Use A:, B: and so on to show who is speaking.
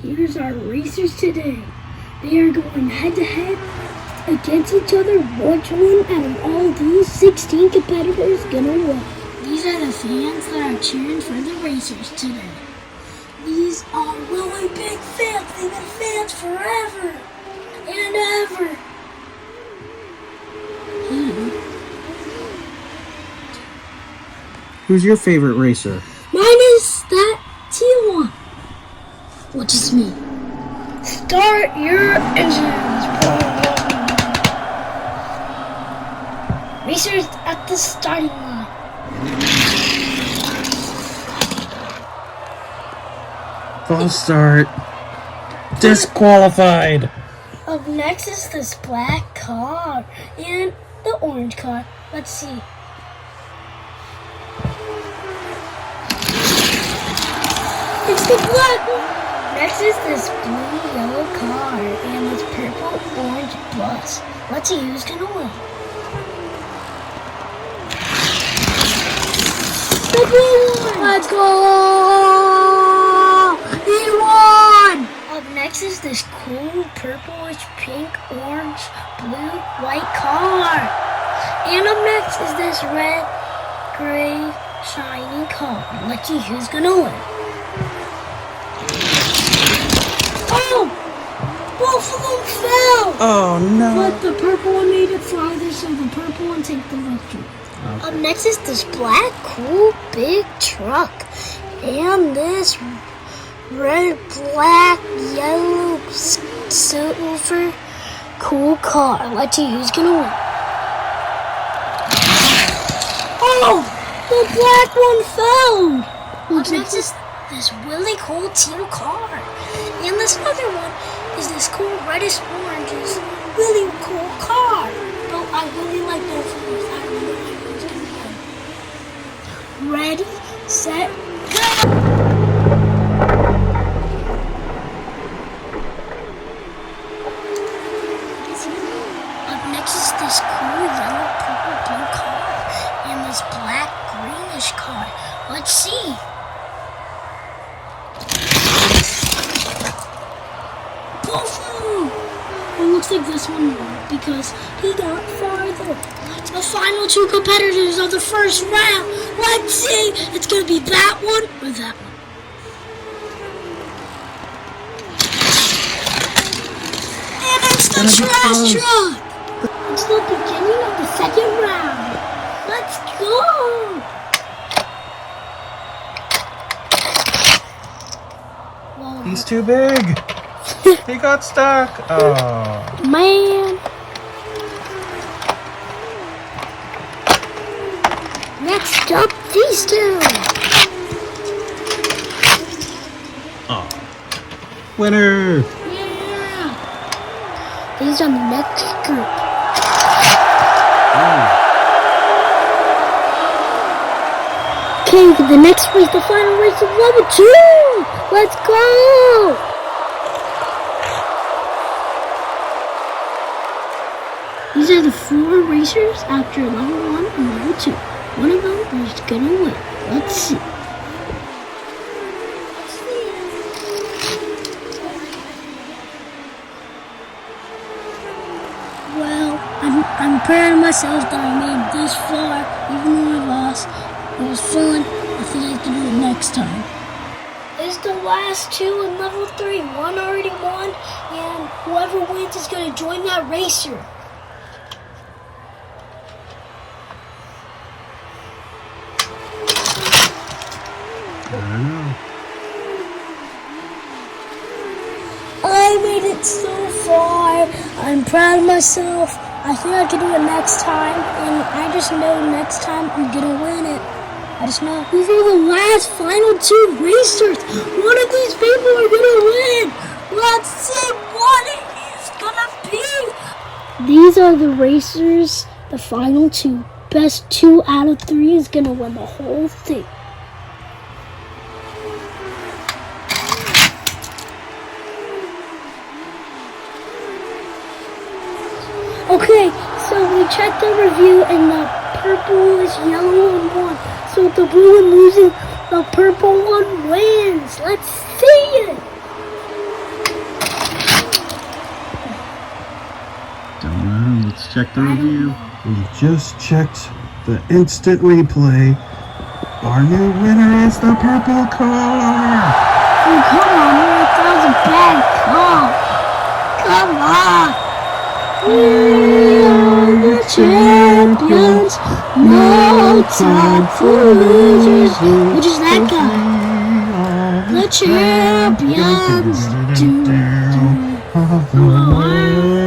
A: Here's our racers today. They are going head to head against each other. Which one out of all these 16 competitors gonna win? These are the fans that are cheering for the racers today. These are really big fans. They've been fans forever and ever.
B: Who's your favorite racer?
A: Mine is that teal one, which is me. Start your engines. Racers at the starting line.
B: False start. Disqualified.
A: Up next is this black car and the orange car. Let's see. It's the black one. Next is this blue yellow car and this purple orange bus. Let's see who's gonna win. The blue one. Let's go! He won! Up next is this cool purplish pink orange blue white car. And up next is this red gray shiny car. Let's see who's gonna win. Oh! Both of them fell!
B: Oh no.
A: But the purple one made it farther, so the purple one take the victory.
B: Okay.
A: Up next is this black, cool, big truck. And this red, black, yellow, silver, cool car. Let's see who's gonna win. Oh! The black one fell! Up next is this really cool teal car. And this other one is this cool reddish orange, really cool car. But I really like both of these. I really like those two. Ready, set, go! Up next is this cool yellow, purple, blue car. And this black, greenish car. Let's see. It looks like this one won because he got farther. The final two competitors of the first round. Let's see. It's going to be that one or that one. And it's the trash truck. It's the beginning of the second round. Let's go. Whoa.
B: He's too big. He got stuck. Oh.
A: Man. Next up, these two.
B: Oh. Winner.
A: Yeah. These are the next group. Okay, the next race, the final race of level 2. Let's go. These are the 4 racers after level 1 and level 2. One of them is gonna win. Let's see. Well, I'm proud of myself that I made this far, even though I lost. It was fun. I think I can do it next time. It's the last 2 in level 3. One already won, and whoever wins is gonna join that racer. I made it so far. I'm proud of myself. I think I can do it next time, and I just know next time I'm gonna win it. I just know. These are the last final 2 racers. One of these people are gonna win. Let's see what it is gonna be. These are the racers, the final 2. Best 2 out of 3 is gonna win the whole thing. Okay, so we checked the review and the purple is yellow and won. So the blue one loses, the purple one wins. Let's see it.
B: check the review.
C: We just checked the instant replay. Our new winner is the purple car.
A: Oh, come on, Rick. That was a bad call. Come on. We are the champions. No time for losers. Which is that guy? The champions.
C: Of the world.